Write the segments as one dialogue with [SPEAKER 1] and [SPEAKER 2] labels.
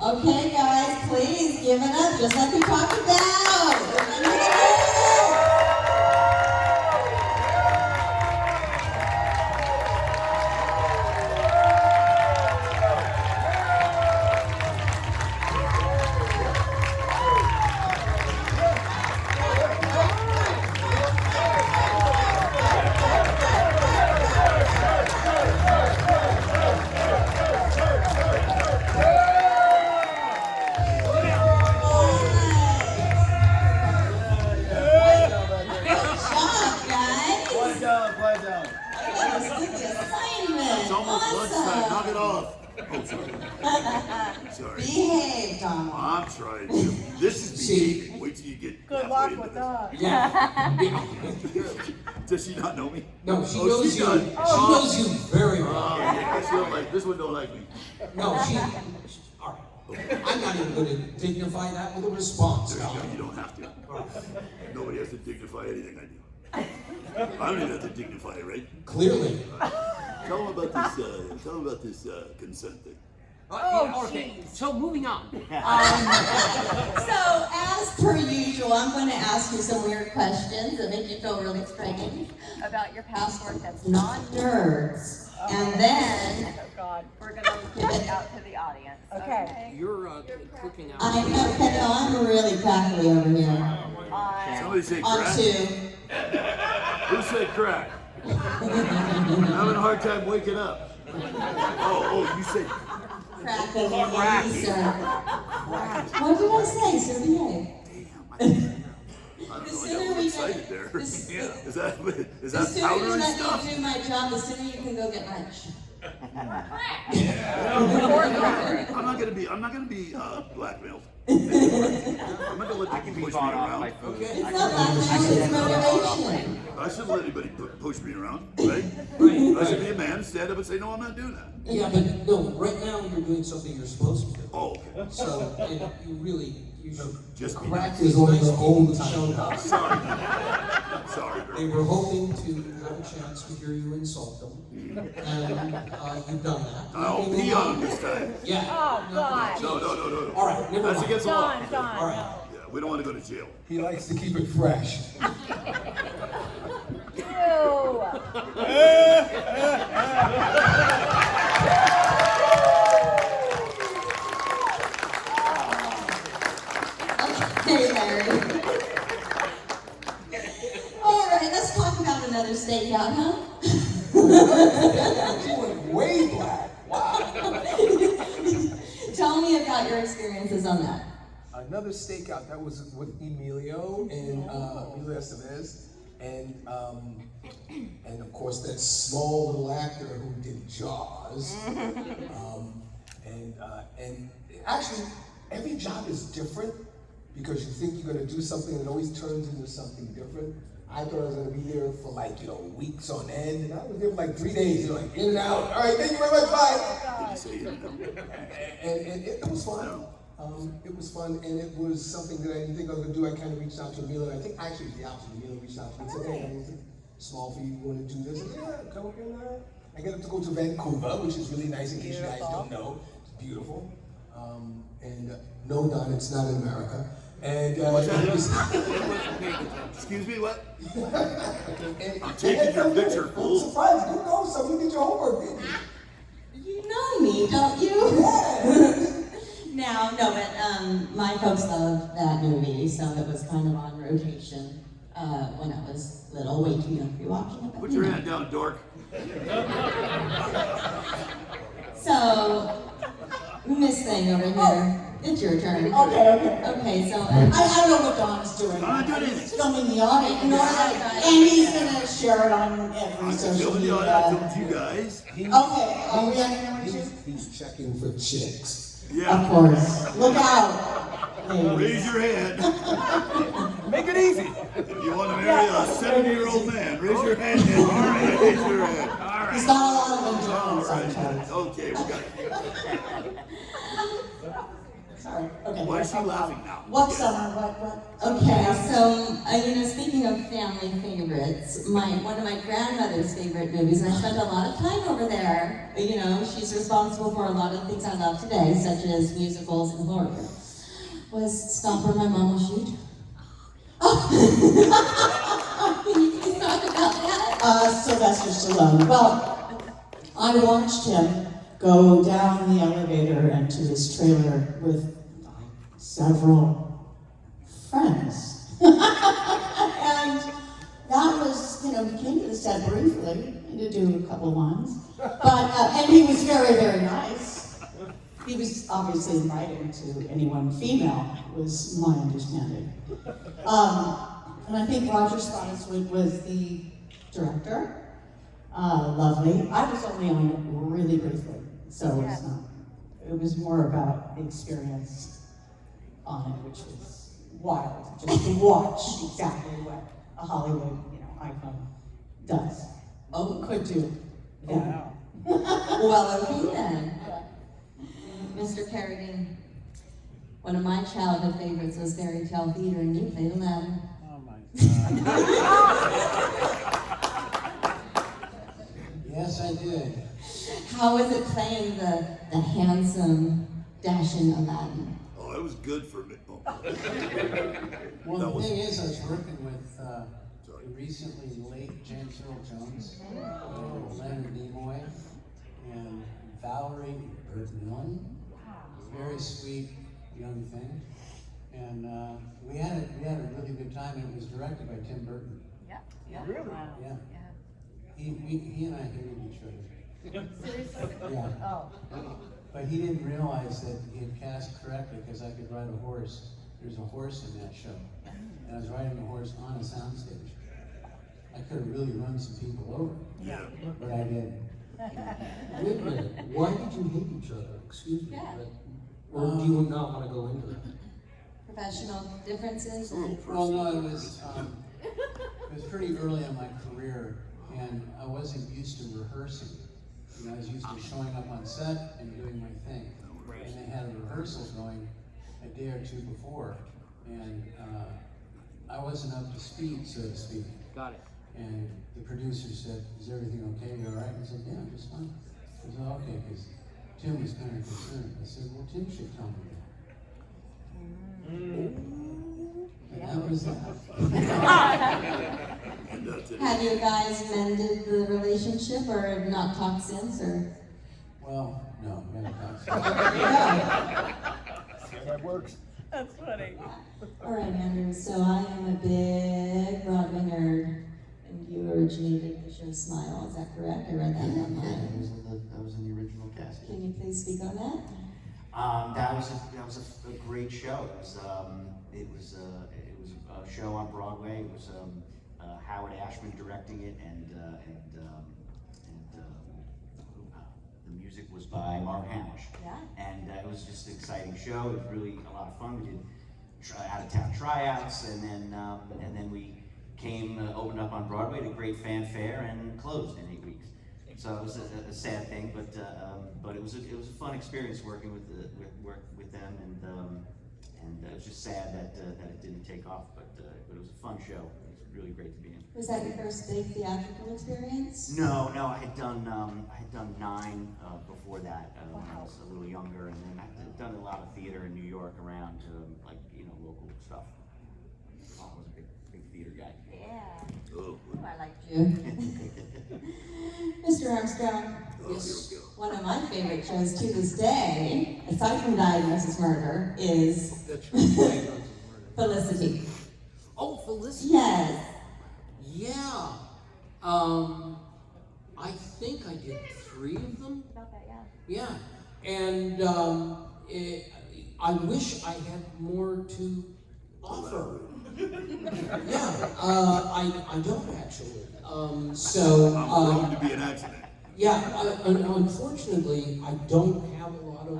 [SPEAKER 1] Okay, guys, please give it up, just like we talked about.
[SPEAKER 2] It's almost lunchtime. Knock it off. Oh, sorry. Sorry.
[SPEAKER 1] Behave, Donald.
[SPEAKER 2] I'm trying to. This is behave. Wait till you get
[SPEAKER 3] Good luck with that.
[SPEAKER 4] Yeah.
[SPEAKER 2] Does she not know me?
[SPEAKER 4] No, she knows you.
[SPEAKER 2] does.
[SPEAKER 4] She knows you very well.
[SPEAKER 2] Yeah, she don't like this one. Don't like me.
[SPEAKER 4] No, she all right. I'm not even going to dignify that with a response.
[SPEAKER 2] There you go. You don't have to. Nobody has to dignify anything I do. I don't even have to dignify it, right?
[SPEAKER 4] Clearly.
[SPEAKER 2] Tell them about this. Tell them about this consent thing.
[SPEAKER 5] Okay. So moving on.
[SPEAKER 1] So, as per usual, I'm going to ask you some weird questions that make you feel really strange about your passport that's not nerds. And then we're going to give it out to the audience.
[SPEAKER 3] Okay.
[SPEAKER 5] You're cooking out.
[SPEAKER 1] I know, Kendall, I'm really crackly over here.
[SPEAKER 2] Somebody say
[SPEAKER 1] On
[SPEAKER 2] crack.
[SPEAKER 1] 2.
[SPEAKER 2] Who said crack? I'm having a hard time waking up. Oh, you said
[SPEAKER 1] Crack over here, sir. What did I say, sir? Behave.
[SPEAKER 2] I don't know. I got a little excited there. Is that
[SPEAKER 1] The sooner you
[SPEAKER 2] powdery
[SPEAKER 1] let
[SPEAKER 2] stuff?
[SPEAKER 1] me do my job, the sooner you can go get lunch.
[SPEAKER 2] I'm not gonna be blackmailed. I'm not gonna let people push me around.
[SPEAKER 4] Okay.
[SPEAKER 1] It's not blackmail, it's motivation.
[SPEAKER 2] I shouldn't let anybody push me around, right?
[SPEAKER 4] Right.
[SPEAKER 2] I should be a man, stand up and say, no, I'm not doing that.
[SPEAKER 4] Yeah, but no, right now you're doing something you're supposed to do.
[SPEAKER 2] Oh, okay.
[SPEAKER 4] So you should
[SPEAKER 2] Just be
[SPEAKER 4] crack
[SPEAKER 2] nice.
[SPEAKER 4] is only the old shown up.
[SPEAKER 2] Sorry. Sorry,
[SPEAKER 4] They
[SPEAKER 2] girl.
[SPEAKER 4] were hoping to have a chance to hear you insult them, and you've done that.
[SPEAKER 2] I'll pee on them this time.
[SPEAKER 4] Yeah.
[SPEAKER 3] Oh, God.
[SPEAKER 2] No.
[SPEAKER 4] All right, never
[SPEAKER 2] That's
[SPEAKER 4] mind.
[SPEAKER 2] against the law.
[SPEAKER 3] Don.
[SPEAKER 4] All right.
[SPEAKER 2] Yeah, we don't want to go to jail.
[SPEAKER 6] He likes to keep it fresh.
[SPEAKER 3] Ew.
[SPEAKER 1] Okay, Larry. All right, let's talk about another stakeout, huh?
[SPEAKER 6] She went way black. Wow.
[SPEAKER 1] Tell me about your experiences on that.
[SPEAKER 6] Another stakeout that was with Emilio and Emilio Estevez, and of course that small little actor who did Jaws. And actually, every job is different because you think you're going to do something and it always turns into something different. I thought I was going to be there for weeks on end, and I was there for 3 days, in and out. All right, thank you very much, bye.
[SPEAKER 2] Did you say it?
[SPEAKER 6] And it was fun. It was fun, and it was something that I didn't think I was going to do. I kind of reached out to Emilio. I think actually it was the opposite. Emilio reached out to me and said, hey, is it small for you? You want to do this? I said, yeah, come up here and I get to go to Vancouver, which is really nice in case you guys don't know. It's beautiful. No, Don, it's not in America. And
[SPEAKER 2] Excuse me, what?
[SPEAKER 6] I'm
[SPEAKER 2] taking your picture, fool.
[SPEAKER 6] I'm surprised. You know something. You did your homework, didn't you?
[SPEAKER 1] You know me, don't you?
[SPEAKER 6] Yeah.
[SPEAKER 1] No, but my folks loved that movie, so it was kind of on rotation when I was little, way too young to be watching it. But
[SPEAKER 2] Put your hand down, dork.
[SPEAKER 1] So, Miss Thing over here, it's your turn. Okay, so
[SPEAKER 3] I don't know what Don's doing.
[SPEAKER 2] I'm not doing anything.
[SPEAKER 3] He's filming the audience.
[SPEAKER 1] Ignore that guy.
[SPEAKER 3] And he's going to share it on every
[SPEAKER 2] I'm
[SPEAKER 3] social
[SPEAKER 2] filming you.
[SPEAKER 3] media.
[SPEAKER 2] I filmed you guys.
[SPEAKER 3] Okay, are we on camera too?
[SPEAKER 6] He's checking for chicks.
[SPEAKER 2] Yeah.
[SPEAKER 1] of course.
[SPEAKER 3] Look out.
[SPEAKER 2] Raise your hand.
[SPEAKER 6] Make it easy.
[SPEAKER 2] If you want to marry a 70-year-old man, raise your hand. Raise your hand.
[SPEAKER 3] He's got a lot of them
[SPEAKER 2] All
[SPEAKER 3] down
[SPEAKER 2] right.
[SPEAKER 3] sometimes.
[SPEAKER 2] Okay, we got it.
[SPEAKER 3] Sorry. Okay.
[SPEAKER 2] Why is she laughing now?
[SPEAKER 3] What summer? What?
[SPEAKER 1] Okay, so speaking of family favorites, one of my grandmother's favorite movies, and I spent a lot of time over there. She's responsible for a lot of things I love today, such as musicals and horror. Was Stop or My Mom Will Shoot? Oh. Can you please talk about that?
[SPEAKER 3] Sylvester Stallone. Well, I watched him go down the elevator and to his trailer with several friends. And that was, he came to the set briefly to do a couple lines. But, and he was very, very nice. He was obviously invited to anyone female, was my understanding. And I think Roger Spottiswoode was the director. Lovely. I was only on it really briefly, so it was more about the experience on it, which was wild, just to watch exactly what a Hollywood, icon does. Could do. Yeah.
[SPEAKER 1] Well, okay then. Mr. Carradine, one of my childhood favorites was Fairy Tale Theater, and you played Aladdin.
[SPEAKER 7] Oh my God. Yes, I did.
[SPEAKER 1] How was it playing the handsome, dashing Aladdin?
[SPEAKER 2] Oh, it was good for me. Oh.
[SPEAKER 7] Well,
[SPEAKER 2] That
[SPEAKER 7] the
[SPEAKER 2] was-
[SPEAKER 7] thing is, I was working with the recently late James Earl Jones, Leonard Nimoy, and Valerie Bergman. Very sweet young thing, and we had a really good time. And it was directed by Tim Burton.
[SPEAKER 1] Yeah.
[SPEAKER 2] Really?
[SPEAKER 7] Yeah. He and I hated each other.
[SPEAKER 1] Seriously?
[SPEAKER 7] Yeah.
[SPEAKER 1] Oh.
[SPEAKER 7] But he didn't realize that he had cast correctly because I could ride a horse. There's a horse in that show. And I was riding the horse on a soundstage. I could have really run some people over.
[SPEAKER 2] Yeah.
[SPEAKER 7] But I didn't.
[SPEAKER 4] Wait a minute, why did you hate each other? Excuse me.
[SPEAKER 1] Yeah.
[SPEAKER 4] Or do you not want to go into that?
[SPEAKER 1] Professional differences?
[SPEAKER 7] Well, no, it was pretty early in my career, and I wasn't used to rehearsing. I was used to showing up on set and doing my thing. And they had a rehearsal going a day or two before, and I wasn't up to speed, so to speak.
[SPEAKER 5] Got it.
[SPEAKER 7] And the producer said, "Is everything okay? You all right?" I said, "Yeah, just fine." I said, "Okay," because Tim was kind of concerned. I said, "Well, Tim should tell me that." And that was that.
[SPEAKER 1] Have you guys mended the relationship or not talked since, or?
[SPEAKER 7] Well, no, we haven't talked.
[SPEAKER 2] That works.
[SPEAKER 1] That's funny. All right, Andrew, so I am a big Broadway nerd, and you originated the show Smile, is that correct? I read that online.
[SPEAKER 8] Yeah, that was in the original cast.
[SPEAKER 1] Can you please speak on that?
[SPEAKER 8] That was a great show. It was a show on Broadway. It was Howard Ashman directing it, and the music was by Mark Hamish.
[SPEAKER 1] Yeah.
[SPEAKER 8] And it was just an exciting show. It was really a lot of fun. We did out-of-town tryouts, and then we opened up on Broadway to great fanfare, and closed in 8 weeks. So it was a sad thing, but it was a fun experience working with them, and it was just sad that it didn't take off. But it was a fun show. It was really great to be in.
[SPEAKER 1] Was that your first big theatrical experience?
[SPEAKER 8] No, I had done 9 before that when I was a little younger, and then I've done a lot of theater in New York around local stuff. I was a big theater guy.
[SPEAKER 1] Yeah.
[SPEAKER 2] Oh,
[SPEAKER 1] Oh, I liked you. Mr. Armstrong,
[SPEAKER 2] yes.
[SPEAKER 1] one of my favorite shows to this day, aside from Diagnosis Murder, is
[SPEAKER 4] That's right.
[SPEAKER 1] Felicity.
[SPEAKER 4] Oh, Felicity.
[SPEAKER 1] Yes.
[SPEAKER 4] Yeah. I think I did 3 of them.
[SPEAKER 1] About that, yeah.
[SPEAKER 4] Yeah. And I wish I had more to offer. Yeah. I don't actually.
[SPEAKER 2] I'm going to be an accident.
[SPEAKER 4] Yeah, unfortunately, I don't have a lot of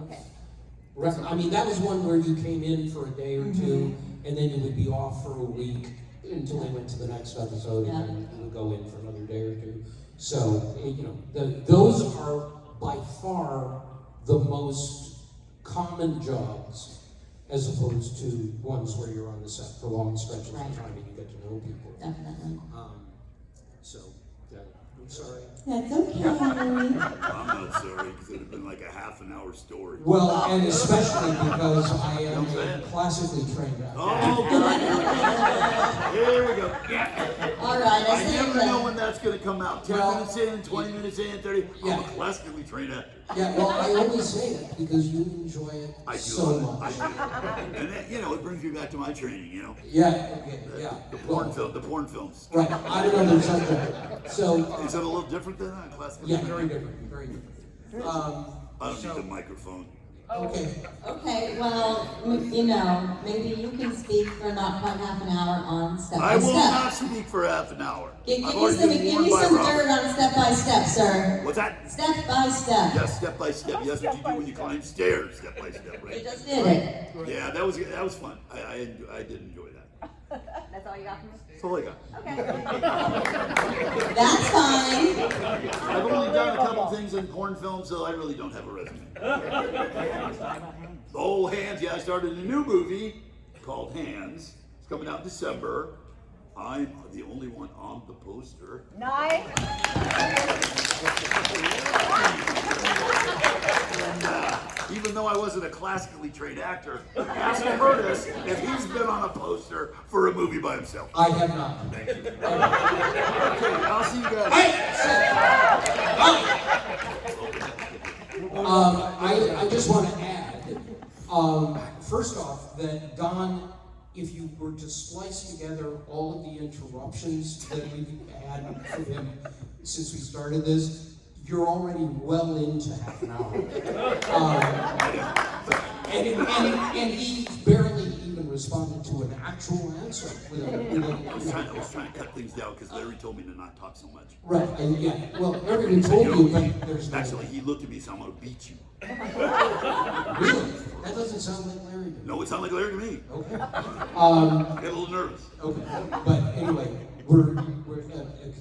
[SPEAKER 4] I mean, that was one where you came in for a day or two, and then you would be off for a week until they went to the next episode, and then you would go in for another day or two. So, those are by far the most common jobs as opposed to ones where you're on the set for long stretches
[SPEAKER 1] Right.
[SPEAKER 4] of time and you get to know people.
[SPEAKER 1] Definitely.
[SPEAKER 4] So, yeah, I'm sorry.
[SPEAKER 3] That's okay, Henry.
[SPEAKER 2] I'm not sorry, because it would have been like a half an hour story.
[SPEAKER 4] Well, and especially because I am
[SPEAKER 2] Don't say
[SPEAKER 4] a
[SPEAKER 2] it.
[SPEAKER 4] classically trained actor.
[SPEAKER 2] Oh, God. Here we go.
[SPEAKER 1] All right, I
[SPEAKER 2] I
[SPEAKER 1] say
[SPEAKER 2] never know
[SPEAKER 1] that.
[SPEAKER 2] when that's going to come out. 10
[SPEAKER 4] Well,
[SPEAKER 2] minutes in, 20 minutes in, 30. I'm
[SPEAKER 4] Yeah.
[SPEAKER 2] a classically trained actor.
[SPEAKER 4] Yeah, well, I only say that because you enjoy it
[SPEAKER 2] I do
[SPEAKER 4] so
[SPEAKER 2] love
[SPEAKER 4] much.
[SPEAKER 2] it. I do. And that, it brings me back to my training,
[SPEAKER 4] Yeah, okay, yeah.
[SPEAKER 2] The porn films.
[SPEAKER 4] Right, I don't know, there's something. So,
[SPEAKER 2] Is it a little different than a classical?
[SPEAKER 4] yeah, very different, very different.
[SPEAKER 2] I don't need the microphone.
[SPEAKER 4] Okay,
[SPEAKER 1] Okay, well, maybe you can speak for not quite half an hour on step
[SPEAKER 2] I
[SPEAKER 1] by
[SPEAKER 2] will
[SPEAKER 1] step.
[SPEAKER 2] not speak for half an hour.
[SPEAKER 1] Give
[SPEAKER 2] I've
[SPEAKER 1] me
[SPEAKER 2] already
[SPEAKER 1] some,
[SPEAKER 2] been
[SPEAKER 1] give
[SPEAKER 2] warned
[SPEAKER 1] me
[SPEAKER 2] by
[SPEAKER 1] some
[SPEAKER 2] Robert.
[SPEAKER 1] dirt on step by step, sir.
[SPEAKER 2] What's that?
[SPEAKER 1] Step by step.
[SPEAKER 2] Yes, step by step. Yes, what you do when you climb stairs, step by step,
[SPEAKER 1] You
[SPEAKER 2] right?
[SPEAKER 1] just did it.
[SPEAKER 2] Yeah, that was fun. I did enjoy that.
[SPEAKER 1] That's all you got from me?
[SPEAKER 2] That's all I got.
[SPEAKER 1] That's fine.
[SPEAKER 2] I've only done a couple things in porn films, so I really don't have a resume. Oh, Hands, yeah, I started a new movie called Hands. It's coming out in December. I'm the only one on the poster.
[SPEAKER 1] Nice.
[SPEAKER 2] And even though I wasn't a classically trained actor, ask Curtis if he's been on a poster for a movie by himself.
[SPEAKER 4] I have not.
[SPEAKER 2] Thank you. Okay, I'll see you guys.
[SPEAKER 4] I just want to add, first off, that Don, if you were to splice together all of the interruptions that we've had from him since we started this, you're already well into half an hour. And he barely even responded to an actual answer.
[SPEAKER 2] I was trying to cut things down because Larry told me to not talk so much.
[SPEAKER 4] Right, and yeah, well, everybody told you, but there's no...
[SPEAKER 2] Actually, he looked at me and said, I'm going to beat you.
[SPEAKER 4] Really? That doesn't sound like Larry to me.
[SPEAKER 2] No, it sounded like Larry to me.
[SPEAKER 4] Okay.
[SPEAKER 2] Get a little nervous.
[SPEAKER 4] Okay, but anyway, we're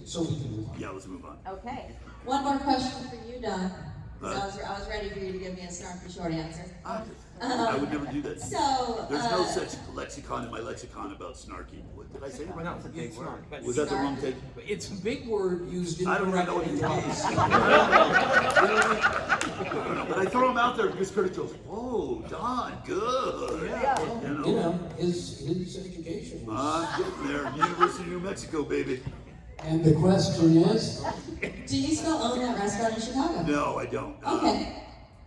[SPEAKER 4] so we can move on.
[SPEAKER 2] Yeah, let's move on.
[SPEAKER 1] Okay. One more question for you, Don. I was ready for you to give me a snarky short answer.
[SPEAKER 2] I would never do that.
[SPEAKER 1] So,
[SPEAKER 2] There's no such lexicon in my lexicon about snarky. What did I say?
[SPEAKER 5] Well, no, it's a big word. But
[SPEAKER 2] Was that the wrong take?
[SPEAKER 5] it's a big word used in
[SPEAKER 2] I don't even know what it
[SPEAKER 5] correct
[SPEAKER 2] means.
[SPEAKER 5] ways.
[SPEAKER 2] But I throw him out there because Curtis goes, whoa, Don, good.
[SPEAKER 5] Yeah.
[SPEAKER 4] You know, his education was...
[SPEAKER 2] I'm getting there. University of New Mexico, baby.
[SPEAKER 4] And the question is?
[SPEAKER 1] do you still own that restaurant in Chicago?
[SPEAKER 2] No, I don't.
[SPEAKER 1] Okay.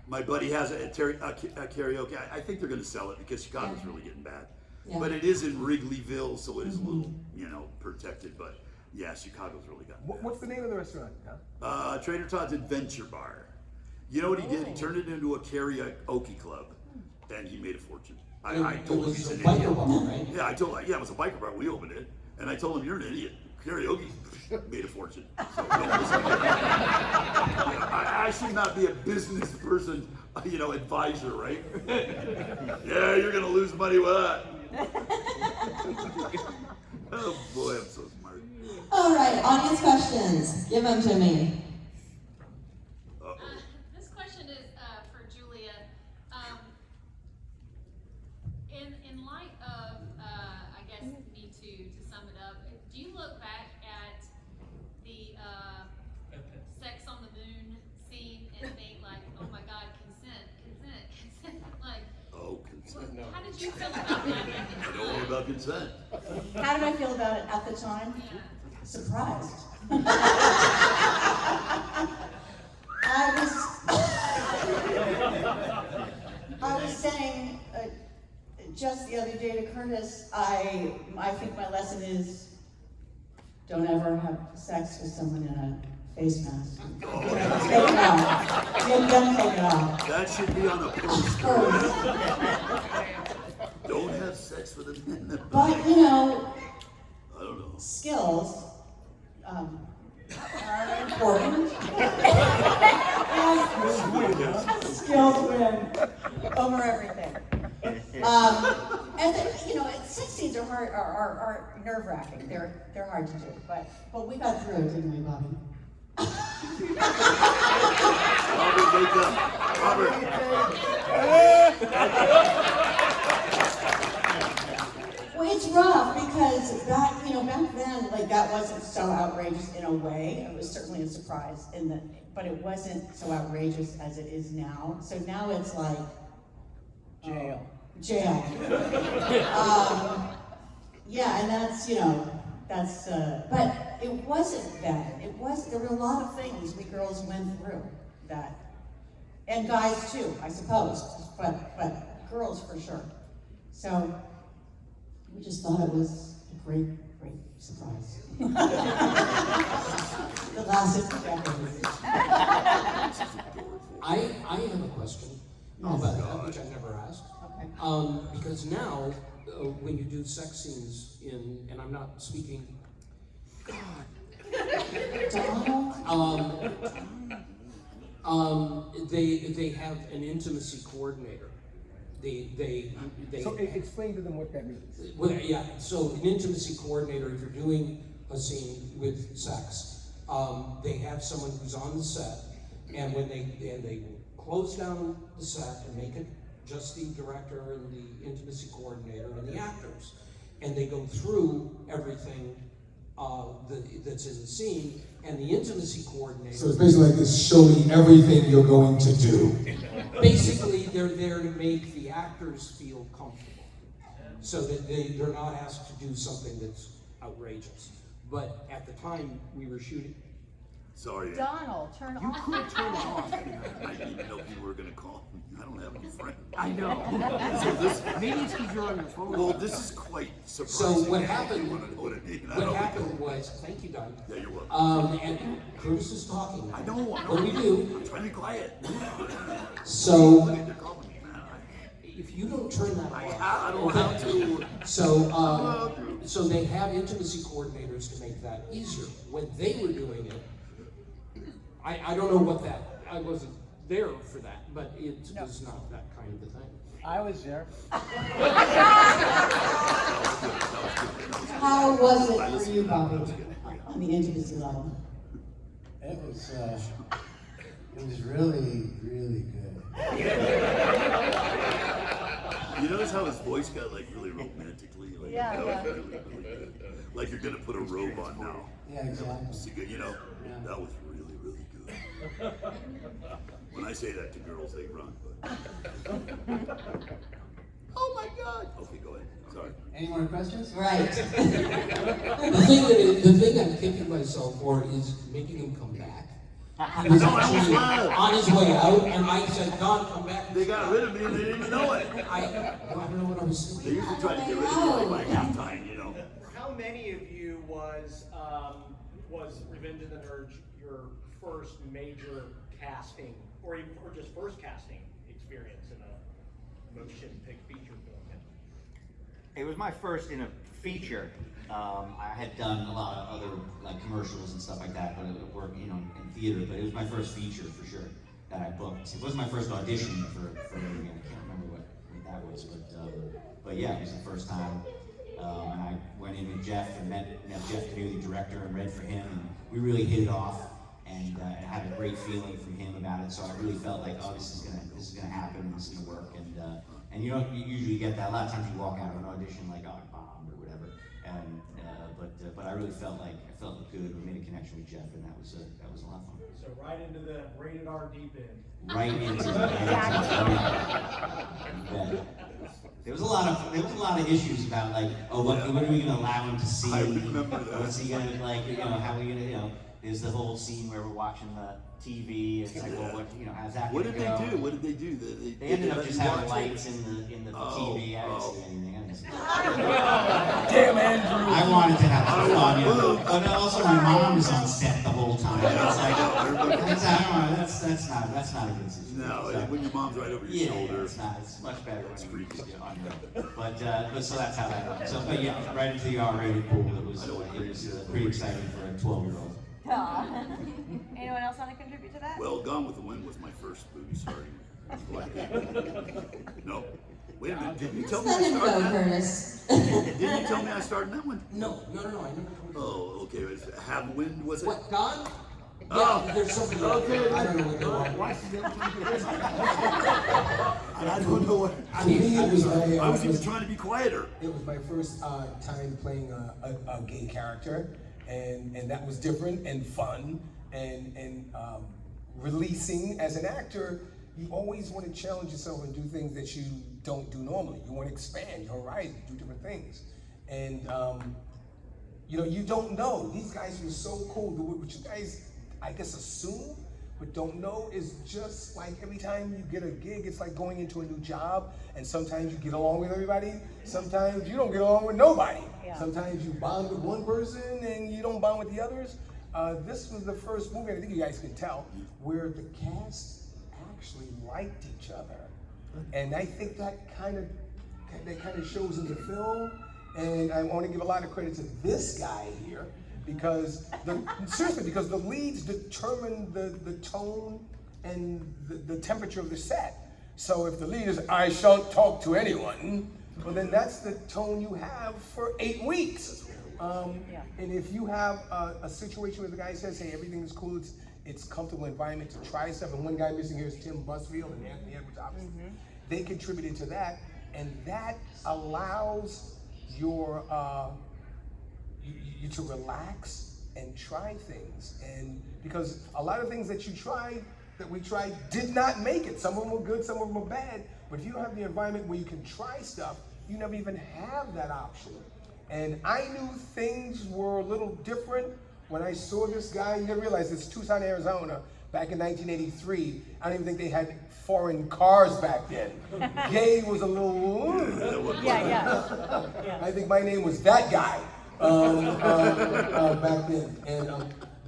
[SPEAKER 2] My buddy has a karaoke. I think they're going to sell it because Chicago's really getting bad.
[SPEAKER 1] Yeah.
[SPEAKER 2] But it is in Wrigleyville, so it is a little, protected. But yeah, Chicago's really gotten bad.
[SPEAKER 6] What's the name of the restaurant?
[SPEAKER 2] Trader Todd's Adventure Bar. You know what he did? He turned it into a karaoke club, and he made a fortune. I
[SPEAKER 4] It
[SPEAKER 2] told him
[SPEAKER 4] was
[SPEAKER 2] he's
[SPEAKER 4] a
[SPEAKER 2] an
[SPEAKER 4] biker
[SPEAKER 2] idiot.
[SPEAKER 4] bar, right?
[SPEAKER 2] Yeah, I told him, it was a biker bar. We opened it, and I told him, you're an idiot. Karaoke made a fortune. So, I should not be a business person, advisor, right? Yeah, you're gonna lose money with that. Oh boy, I'm so smart.
[SPEAKER 1] All right, audience questions. Give them to me.
[SPEAKER 9] This question is for Julia. In light of, I guess, Me Too, to sum it up, do you look back at the sex on the moon scene and think like, oh my God, consent, like,
[SPEAKER 2] Oh, consent.
[SPEAKER 9] how did you feel about that at the
[SPEAKER 2] I don't know
[SPEAKER 9] time?
[SPEAKER 2] about consent.
[SPEAKER 3] How did I feel about it at the time?
[SPEAKER 9] Yeah.
[SPEAKER 3] Surprised. I was saying just the other day to Curtis, I think my lesson is don't ever have sex with someone in a face mask. Take it off. Then take it off.
[SPEAKER 2] That should be on a poster.
[SPEAKER 3] First.
[SPEAKER 2] Don't have sex with a man.
[SPEAKER 3] But
[SPEAKER 2] I don't know.
[SPEAKER 3] skills are important. Skills win over everything. And then, sex scenes are hard, are nerve-wracking. They're hard to do, but we got through it, didn't we, Bobby?
[SPEAKER 2] Robert, wake up. Robert.
[SPEAKER 3] that wasn't so outrageous in a way. It was certainly a surprise, but it wasn't so outrageous as it is now. So now it's like jail. Yeah, and that's but it wasn't bad. There were a lot of things we girls went through that, and guys too, I suppose, but girls for sure. So we just thought it was a great surprise. The last decades.
[SPEAKER 4] I have a question about that, which I've never asked.
[SPEAKER 3] Okay.
[SPEAKER 4] Because now, when you do sex scenes and I'm not speaking, they have an intimacy coordinator.
[SPEAKER 6] So explain to them what that means.
[SPEAKER 4] Well, yeah, so an intimacy coordinator, if you're doing a scene with sex, they have someone who's on the set, and when they close down the set and make it just the director and the intimacy coordinator and the actors, and they go through everything that's in the scene, and the intimacy coordinator.
[SPEAKER 6] So it's basically like this: show me everything you're going to do.
[SPEAKER 4] Basically, they're there to make the actors feel comfortable, so that they're not asked to do something that's outrageous. But at the time we were shooting.
[SPEAKER 2] Sorry.
[SPEAKER 1] Donald, turn
[SPEAKER 2] You
[SPEAKER 1] off.
[SPEAKER 2] could turn it off. I didn't know people were gonna call me. I don't have any friends.
[SPEAKER 5] I know.
[SPEAKER 2] So this,
[SPEAKER 5] Maybe it's because you're on your phone.
[SPEAKER 2] well, this is quite
[SPEAKER 4] So
[SPEAKER 2] surprising.
[SPEAKER 4] what
[SPEAKER 2] You
[SPEAKER 4] happened?
[SPEAKER 2] wanna know what I mean? I
[SPEAKER 4] What
[SPEAKER 2] don't
[SPEAKER 4] happened
[SPEAKER 2] know.
[SPEAKER 4] was, thank you, Doug.
[SPEAKER 2] Yeah, you're welcome.
[SPEAKER 4] And Curtis is talking now.
[SPEAKER 2] I know.
[SPEAKER 4] What do we do?
[SPEAKER 2] I'm trying to be quiet.
[SPEAKER 4] So
[SPEAKER 2] Look at, they're calling me, man.
[SPEAKER 4] if you don't turn that off,
[SPEAKER 2] I don't know how to.
[SPEAKER 4] So they have intimacy coordinators to make that easier. When they were doing it, I don't know what that, I wasn't there for that, but it was not that kind of a thing.
[SPEAKER 5] I was there.
[SPEAKER 3] How was it for you, Bobby, on the intimacy level?
[SPEAKER 7] It was really, really good.
[SPEAKER 2] You notice how his voice got like really romantically? Like,
[SPEAKER 1] Yeah,
[SPEAKER 2] that
[SPEAKER 1] yeah.
[SPEAKER 2] was really, really good. Like you're gonna put a robe on now.
[SPEAKER 7] Yeah, exactly.
[SPEAKER 2] See, you know, that was really, really good. When I say that to girls, they run. But... oh my God! Okay, go ahead. Sorry.
[SPEAKER 7] Any more questions?
[SPEAKER 3] Right.
[SPEAKER 4] The thing I'm kicking myself for is making him come back. He was actually on his way out, and I said, "Don, come back."
[SPEAKER 2] They got rid of me and they didn't even know it.
[SPEAKER 4] I don't know what I was
[SPEAKER 2] They
[SPEAKER 4] thinking.
[SPEAKER 2] usually try to get rid of me like by halftime, you know.
[SPEAKER 10] How many of you was Revenge of the Nerds your first major casting, or just first casting experience in a motion picture film?
[SPEAKER 8] It was my first in a feature. I had done a lot of other like commercials and stuff like that, but it worked, you know, in theater. But it was my first feature for sure that I booked. It wasn't my first audition for anything. I can't remember what that was, but yeah, it was the first time. And I went in with Jeff and met Jeff Cassese, the director, and read for him, and we really hit it off. And had a great feeling from him about it. So I really felt like, oh, this is gonna happen. This is gonna work. And you don't usually get that. A lot of times you walk out of an audition like, oh, I bombed or whatever. And but I really felt good. We made a connection with Jeff, and that was a lot of fun.
[SPEAKER 10] So right into the rated R deep end.
[SPEAKER 8] Right into the There was a lot of issues about like, oh, what are we gonna allow him to see?
[SPEAKER 2] I remember that.
[SPEAKER 8] What's he gonna like? You know, how are we gonna, you know? There's the whole scene where we're watching the TV. It's like, well, how's that
[SPEAKER 2] What
[SPEAKER 8] gonna
[SPEAKER 2] did
[SPEAKER 8] go?
[SPEAKER 2] they do? What did they do?
[SPEAKER 8] They ended up
[SPEAKER 2] let
[SPEAKER 8] just
[SPEAKER 2] you
[SPEAKER 8] having
[SPEAKER 2] watch it?
[SPEAKER 8] lights in the TV. I didn't see anything.
[SPEAKER 5] Damn, Andrew.
[SPEAKER 8] I wanted to have some fun, you know. But also my mom was on set the whole time. It's like, that's not a good situation.
[SPEAKER 2] No,
[SPEAKER 8] So,
[SPEAKER 2] when your mom's right over your shoulder.
[SPEAKER 8] it's not. It's much better when you on her. But so that's how that went. So, but yeah, right into the R-rated pool. It was pretty exciting for a 12-year-old.
[SPEAKER 1] Anyone else want to contribute to that?
[SPEAKER 2] Well, Gone with the Wind was my first movie starting. No. Wait a minute, didn't you tell me I
[SPEAKER 3] Let him
[SPEAKER 2] started
[SPEAKER 3] go,
[SPEAKER 2] that?
[SPEAKER 3] Curtis.
[SPEAKER 2] Didn't you tell me I started in that one?
[SPEAKER 4] No, I never told you.
[SPEAKER 2] Oh, okay. Have Wind, was it?
[SPEAKER 4] What, Don?
[SPEAKER 2] Oh.
[SPEAKER 4] Yeah, there's somebody out
[SPEAKER 2] Okay.
[SPEAKER 4] there. I don't know what they're on.
[SPEAKER 2] I don't know what.
[SPEAKER 6] To me, it was
[SPEAKER 2] I was even trying to be quieter.
[SPEAKER 6] It was my first time playing a gay character, and that was different and fun and releasing. As an actor, you always want to challenge yourself and do things that you don't do normally. You want to expand your horizon, do different things. And you know, you don't know. These guys were so cool. What you guys, I guess, assume but don't know is just like every time you get a gig, it's like going into a new job, and sometimes you get along with everybody, sometimes you don't get along with nobody. Yeah. Sometimes you bond with one person and you don't bond with the others. This was the first movie, and I think you guys can tell, where the cast actually liked each other. And I think that kind of shows in the film. And I want to give a lot of credit to this guy here, because seriously, because the leads determine the tone and the temperature of the set. So if the lead is, I shan't talk to anyone, well then that's the tone you have for 8 weeks. And if you have a situation where the guy says, hey, everything is cool, it's comfortable environment to try stuff, and one guy missing here is Tim Busfield and Anthony Edwards, obviously. They contributed to that, and that allows you to relax and try things. And because a lot of things that we tried did not make it. Some of them were good, some of them were bad. But if you don't have the environment where you can try stuff, you never even have that option. And I knew things were a little different when I saw this guy. You gotta realize it's Tucson, Arizona, back in 1983. I don't even think they had foreign cars back then. Gay was a little, I think my name was that guy back then. And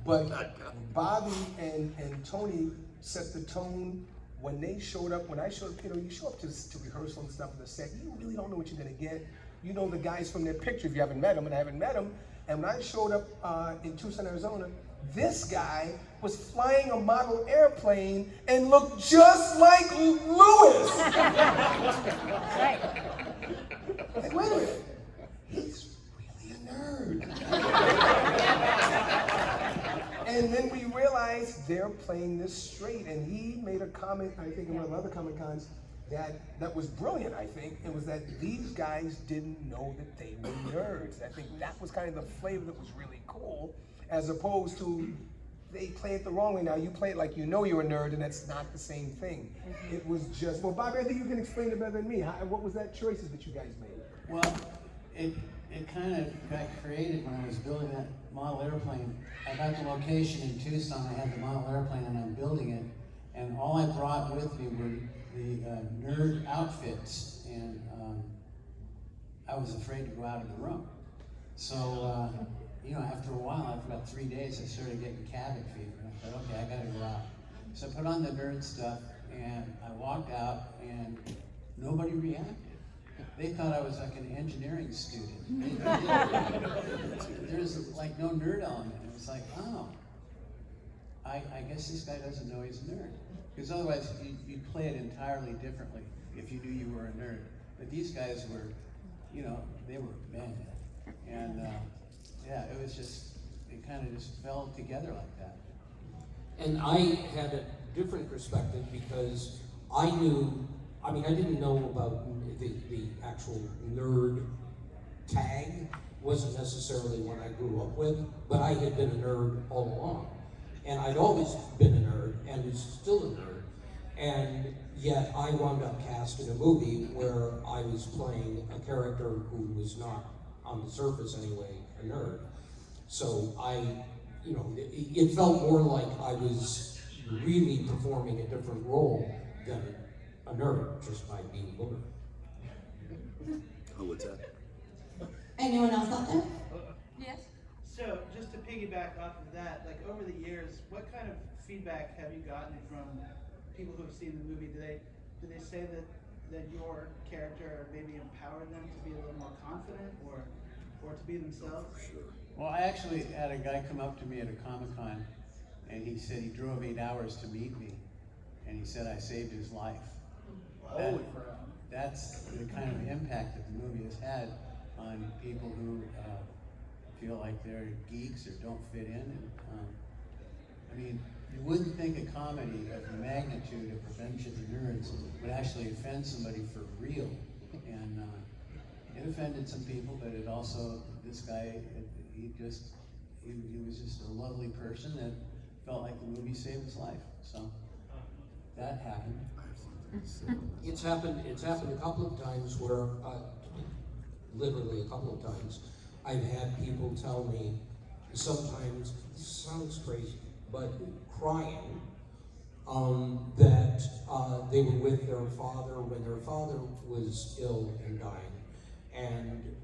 [SPEAKER 6] but Bobby and Tony set the tone when they showed up. When I showed up, you know, you show up to rehearsal and stuff on the set, you really don't know what you're gonna get. You know the guys from their picture if you haven't met them, and I haven't met them. And when I showed up in Tucson, Arizona, this guy was flying a model airplane and looked just like Lewis.
[SPEAKER 1] Right.
[SPEAKER 6] Like, wait a minute, he's really a nerd. And then we realized they're playing this straight, and he made a comment, I think in one of the other Comic Cons, that was brilliant, I think. It was that these guys didn't know that they were nerds. I think that was kind of the flavor that was really cool, as opposed to they play it the wrong way. Now you play it like you know you're a nerd, and that's not the same thing. It was just, well, Bobby, I think you can explain it better than me. What was that choices that you guys made?
[SPEAKER 7] Well, it kind of got created when I was building that model airplane. I got the location in Tucson, I had the model airplane, and I'm building it, and all I brought with me were the nerd outfits, and I was afraid to go out of the room. So, you know, after a while, after about 3 days, I started getting cabin fever. And I thought, okay, I gotta go out. So I put on the nerd stuff, and I walked out, and nobody reacted. They thought I was like an engineering student. There's like no nerd element. It was like, oh, I guess this guy doesn't know he's a nerd. Because otherwise, you'd play it entirely differently if you knew you were a nerd. But these guys were, you know, they were men. And yeah, it was just, it kind of just fell together like that.
[SPEAKER 4] And I had a different perspective because I knew, I mean, I didn't know about the actual nerd tag. Wasn't necessarily what I grew up with, but I had been a nerd all along. And I'd always been a nerd and was still a nerd. And yet I wound up cast in a movie where I was playing a character who was not, on the surface anyway, a nerd. So you know, it felt more like I was really performing a different role than a nerd, just by being a nerd.
[SPEAKER 2] Oh, what's that?
[SPEAKER 1] Anyone else out there? Yes.
[SPEAKER 11] So, just to piggyback off of that, like over the years, what kind of feedback have you gotten from people who have seen the movie? Do they say that your character maybe empowered them to be a little more confident or to be themselves?
[SPEAKER 7] Well, I actually had a guy come up to me at a Comic-Con, and he said he drove 8 hours to meet me, and he said I saved his life.
[SPEAKER 11] Holy crap.
[SPEAKER 7] That's the kind of impact that the movie has had on people who feel like they're geeks or don't fit in. And, I mean, you wouldn't think a comedy of the magnitude of Revenge of the Nerds would actually offend somebody for real. And it offended some people, but it also, this guy, he was just a lovely person that felt like the movie saved his life. So that happened.
[SPEAKER 4] It's happened a couple of times where, literally a couple of times, I've had people tell me, sometimes, this sounds crazy, but crying, that they were with their father when their father was ill and dying, and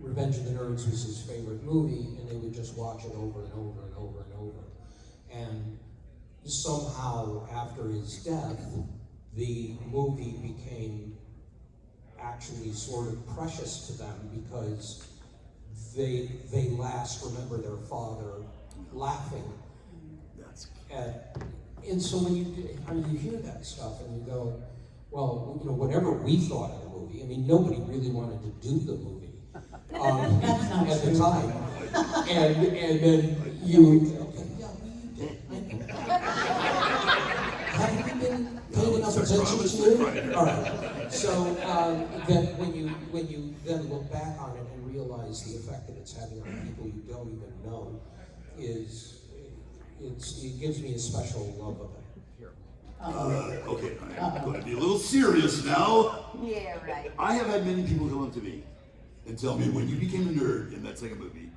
[SPEAKER 4] Revenge of the Nerds was his favorite movie, and they would just watch it over and over and over and over. And somehow, after his death, the movie became actually sort of precious to them because they last remember their father laughing. And so when you hear that stuff and you go, well, whatever we thought of the movie, I mean, nobody really wanted to do the movie at the time. And then you, okay, yeah, we did. Have you been paying enough attention to it? All right. So then when you then look back on it and realize the effect that it's having on people you don't even know, it gives me a special love of it.
[SPEAKER 2] Okay, I'm going to be a little serious now.
[SPEAKER 1] Yeah, right.
[SPEAKER 2] I have had many people come up to me and tell me when you became a nerd in that second movie,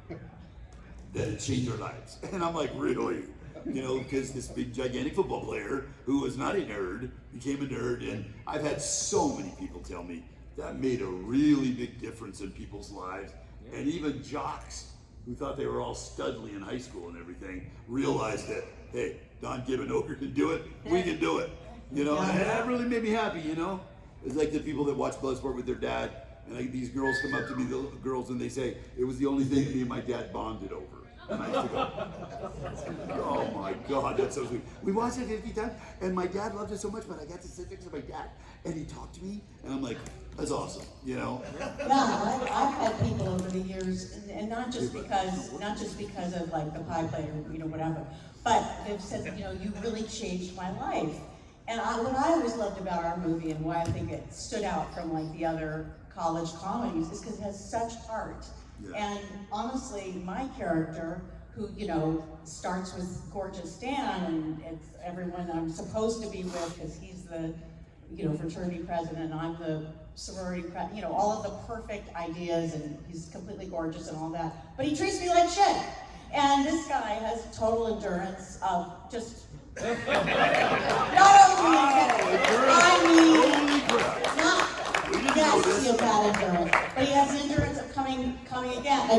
[SPEAKER 2] that it changed their lives. And I'm like, really? Because this big gigantic football player who was not a nerd became a nerd, and I've had so many people tell me that made a really big difference in people's lives. And even jocks who thought they were all studly in high school and everything realized that, hey, Don Gibb and Ogre can do it, we can do it. And that really made me happy, It's like the people that watch Bloodsport with their dad, and these girls come up to me, the girls, and they say, it was the only thing me and my dad bonded over. And I used to go, oh my God, that's so sweet. We watched it 50 times, and my dad loved it so much, but I got to sit next to my dad, and he talked to me, and I'm like, that's awesome,
[SPEAKER 3] Yeah, I've had people over the years, and not just because of like the pie plate or whatever, but they've said, you really changed my life. And what I always loved about our movie and why I think it stood out from like the other college comedies is because it has such heart. Yeah. And honestly, my character, who starts with gorgeous Dan, and it's everyone I'm supposed to be with because he's the fraternity president, and I'm the sorority president, all of the perfect ideas, and he's completely gorgeous and all that. But he treats me like shit. And this guy has total endurance of just not only yes, he has bad endurance, but he has the endurance of coming again. I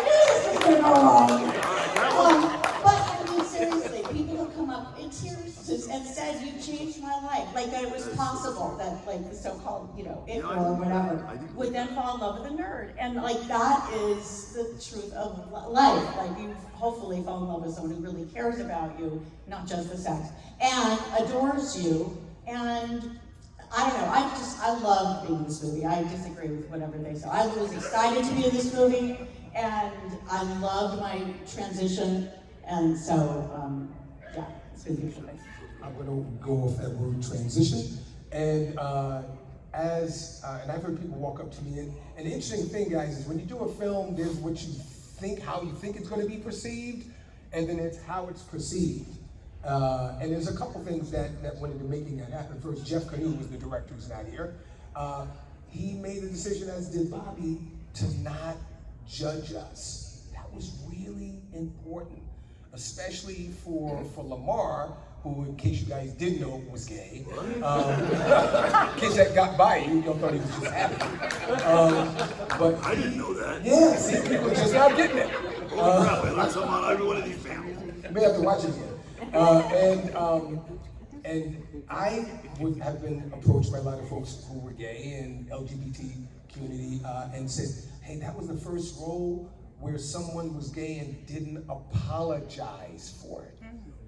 [SPEAKER 3] knew this was going to go wrong. But I mean, seriously, people have come up in tears and said, you changed my life. Like that it was possible that like the so-called, it girl or whatever would then fall in love with a nerd. And like that is the truth of life. Like you hopefully fall in love with someone who really cares about you, not just the sex, and adores you. And I don't know, I loved being in this movie. I disagree with whatever they say. I was excited to be in this movie, and I loved my transition, and so, yeah, it's been beautiful.
[SPEAKER 6] I'm going to go off that word transition, and and I've heard people walk up to me, and the interesting thing, guys, is when you do a film, there's what you think, how you think it's going to be perceived, and then it's how it's perceived. And there's a couple things that went into making that happen. First, Jeff Canoe was the director who's not here. He made the decision, as did Bobby, to not judge us. That was really important, especially for Lamar, who, in case you guys didn't know, was gay. In case that got by you, you thought he was just happy. But
[SPEAKER 2] I didn't know that.
[SPEAKER 6] Yeah, see, people are just not getting it.
[SPEAKER 2] Holy crap, I learned something on every one of these families.
[SPEAKER 6] You may have to watch it again. And I would have been approached by a lot of folks who were gay and LGBT community and said, hey, that was the first role where someone was gay and didn't apologize for it.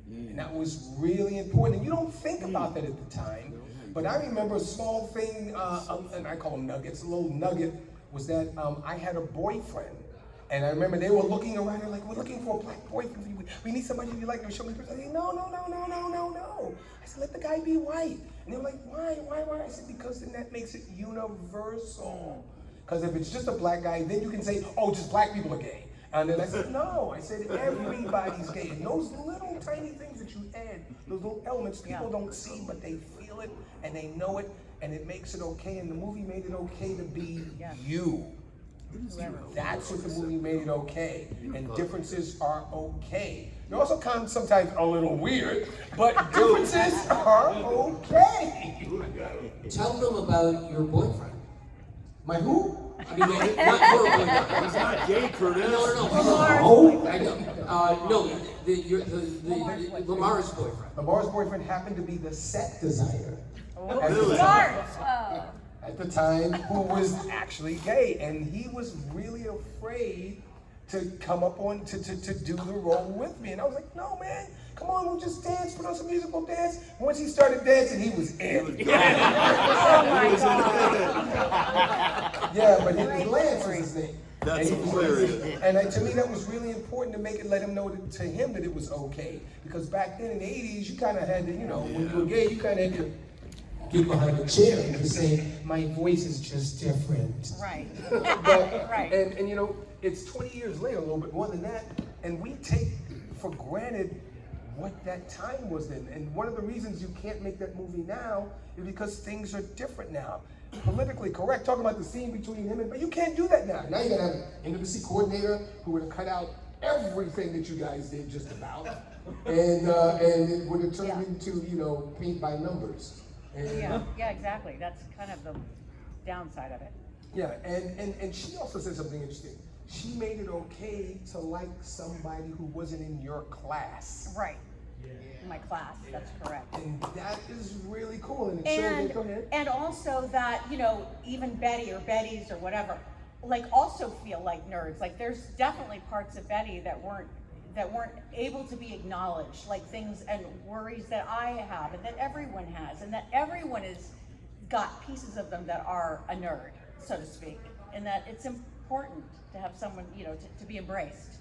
[SPEAKER 6] And that was really important. And you don't think about that at the time, but I remember a small thing, and I call them nuggets, a little nugget, was that I had a boyfriend. And I remember they were looking around, they're like, we're looking for a black boyfriend. We need somebody you like to show me. I said, no. I said, let the guy be white. And they were like, why? I said, because then that makes it universal. Because if it's just a black guy, then you can say, oh, just black people are gay. And then I said, no, I said everybody's gay. And those little tiny things that you add, those little elements, people don't see, but they feel it and they know it, and it makes it okay. And the movie made it okay to be you. That's what the movie made it okay. And differences are okay. They're also kind of sometimes a little weird, but differences are okay.
[SPEAKER 4] Tell them about your boyfriend.
[SPEAKER 6] My who?
[SPEAKER 4] I mean, not your boyfriend.
[SPEAKER 2] He's not gay, Curtis.
[SPEAKER 4] No. No, Lamar's boyfriend.
[SPEAKER 6] Lamar's boyfriend happened to be the set designer.
[SPEAKER 2] Really?
[SPEAKER 6] At the time, who was actually gay, and he was really afraid to come up on to do the role with me. And I was like, no, man, come on, we'll just dance, put on some music, we'll dance. Once he started dancing, he was in.
[SPEAKER 9] Oh my God.
[SPEAKER 6] Yeah, but his Lance was his name.
[SPEAKER 2] That's
[SPEAKER 6] And he was-
[SPEAKER 2] hilarious.
[SPEAKER 6] And to me, that was really important to make it, let him know to him that it was okay. Because back then in the 80s, you kind of had to, you know, when you were gay, you kind of had to get behind a chair and just say, my voice is just different.
[SPEAKER 9] Right.
[SPEAKER 6] But,
[SPEAKER 9] Right.
[SPEAKER 6] and you know, it's 20 years later, a little bit more than that, and we take for granted what that time was then. And one of the reasons you can't make that movie now is because things are different now. Politically correct, talking about the scene between him and, but you can't do that now. Now you gotta have an intimacy coordinator who would have cut out everything that you guys did just about, and it would have turned into, you know, paint by numbers. And,
[SPEAKER 12] Yeah, exactly. That's kind of the downside of it.
[SPEAKER 6] Yeah, and she also said something interesting. She made it okay to like somebody who wasn't in your class.
[SPEAKER 12] Right. In my class, that's correct.
[SPEAKER 6] And that is really cool. And it shows go ahead.
[SPEAKER 12] And also that, you know, even Betty or Betty's or whatever, like also feel like nerds. Like there's definitely parts of Betty that weren't able to be acknowledged, like things and worries that I have and that everyone has, and that everyone has got pieces of them that are a nerd, so to speak, and that it's important to have someone, you know, to be embraced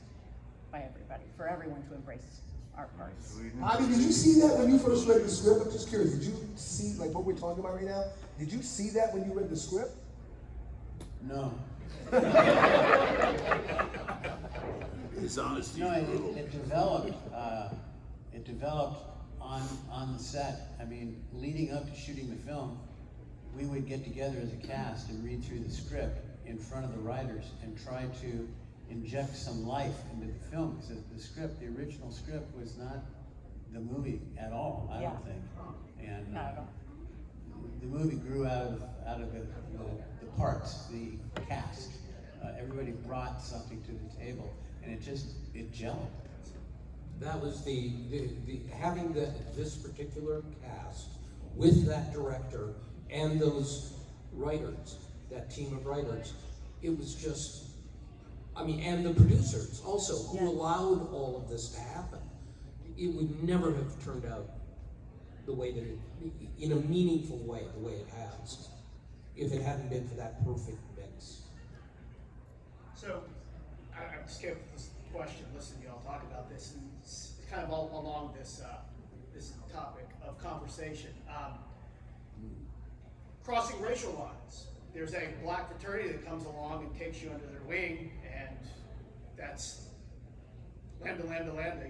[SPEAKER 12] by everybody, for everyone to embrace our parts.
[SPEAKER 6] Bobby, did you see that when you first read the script? I'm just curious. Did you see like what we're talking about right now? Did you see that when you read the script?
[SPEAKER 7] No.
[SPEAKER 2] His honesty.
[SPEAKER 7] No, it developed on the set. I mean, leading up to shooting the film, we would get together as a cast and read through the script in front of the writers and try to inject some life into the film, because the script, the original script, was not the movie at all, I don't think. And
[SPEAKER 12] Not at all.
[SPEAKER 7] the movie grew out of the parts, the cast. Everybody brought something to the table, and it gelled.
[SPEAKER 4] That was the having this particular cast with that director and those writers, that team of writers. It was just, I mean, and the producers also who allowed all of this to happen. It would never have turned out the way that it, in a meaningful way, the way it has, if it hadn't been for that perfect mix.
[SPEAKER 10] So, I'm skipping this question, listening to y'all talk about this, and it's kind of all along this this topic of conversation. Crossing racial lines. There's a black fraternity that comes along and takes you under their wing, and that's lambda, lambda, lambda.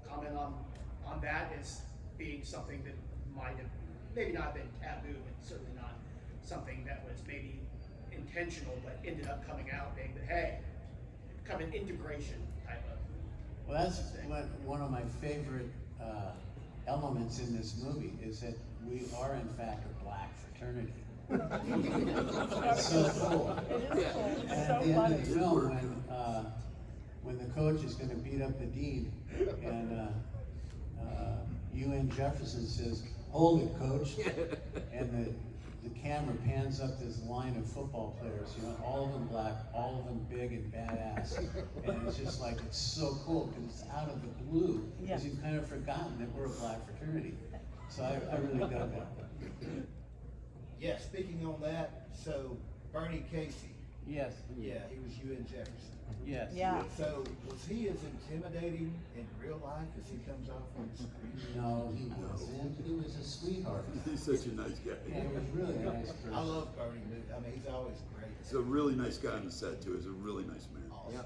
[SPEAKER 10] Comment on that as being something that might have maybe not been taboo, and certainly not something that was maybe intentional, but ended up coming out being that, hey, kind of an integration type of.
[SPEAKER 7] Well, that's one of my favorite elements in this movie, is that we are in fact a black fraternity. It's so cool.
[SPEAKER 12] It is cool. It's
[SPEAKER 7] And at
[SPEAKER 12] so
[SPEAKER 7] the end
[SPEAKER 12] funny.
[SPEAKER 7] of the film, when the coach is going to beat up the dean, and UN Jefferson says, "Hold it, coach," and the camera pans up this line of football players, you know, all of them black, all of them big and badass, and it's just like, it's so cool because it's out of the blue, because you've kind of forgotten that we're a black fraternity. So I really dug that.
[SPEAKER 13] Yeah, speaking on that, so Bernie Casey,
[SPEAKER 11] Yes.
[SPEAKER 5] Yeah, he was you and Jefferson.
[SPEAKER 11] Yes.
[SPEAKER 12] Yeah.
[SPEAKER 5] So was he as intimidating in real life as he comes off on the screen?
[SPEAKER 7] No, he wasn't. He was a sweetheart.
[SPEAKER 2] He's such a nice guy.
[SPEAKER 7] Yeah, he was really a nice person.
[SPEAKER 5] I love Bernie. I mean, he's always great.
[SPEAKER 2] He's a really nice guy on the set too. He's a really nice man.
[SPEAKER 5] Awesome.